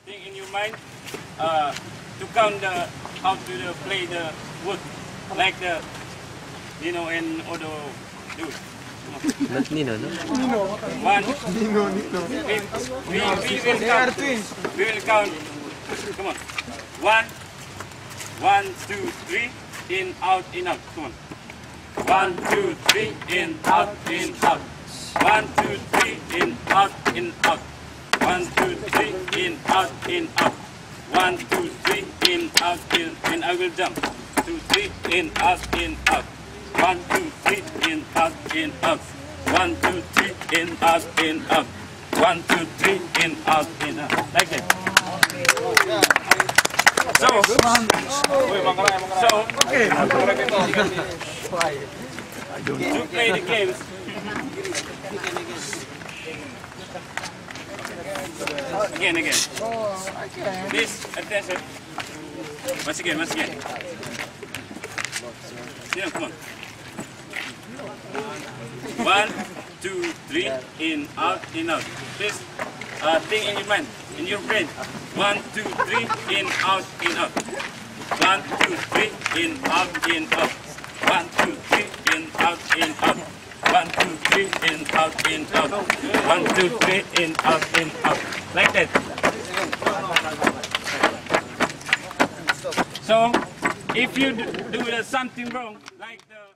think in your mind to count how to play the wood, like the, in order do it. Not Nino, no? One. Nino. We will count. We will count. Come on. One, two, three. In, out, in, out. Come on. 1, 2, 3. In, out, in, out. 1, 2, 3. In, out, in, out. 1, 2, 3. In, out, in, out. 1, 2, 3. In, out, in. And I will jump. 2, 3. In, out, in, out. 1, 2, 3. In, out, in, out. 1, 2, 3. In, out, in, out. 1, 2, 3. In, out, in, out. Like that. So to play the games, again. Please attention. Once again. Yeah, come on. 1, 2, 3. In, out, in, out. Please think in your mind, in your brain. 1, 2, 3. In, out, in, out. 1, 2, 3. In, out, in, out. 1, 2, 3. In, out, in, out. 1, 2, 3. In, out, in, out. 1, 2, 3. In, out, in, out. Like that. So, if you do something wrong, like the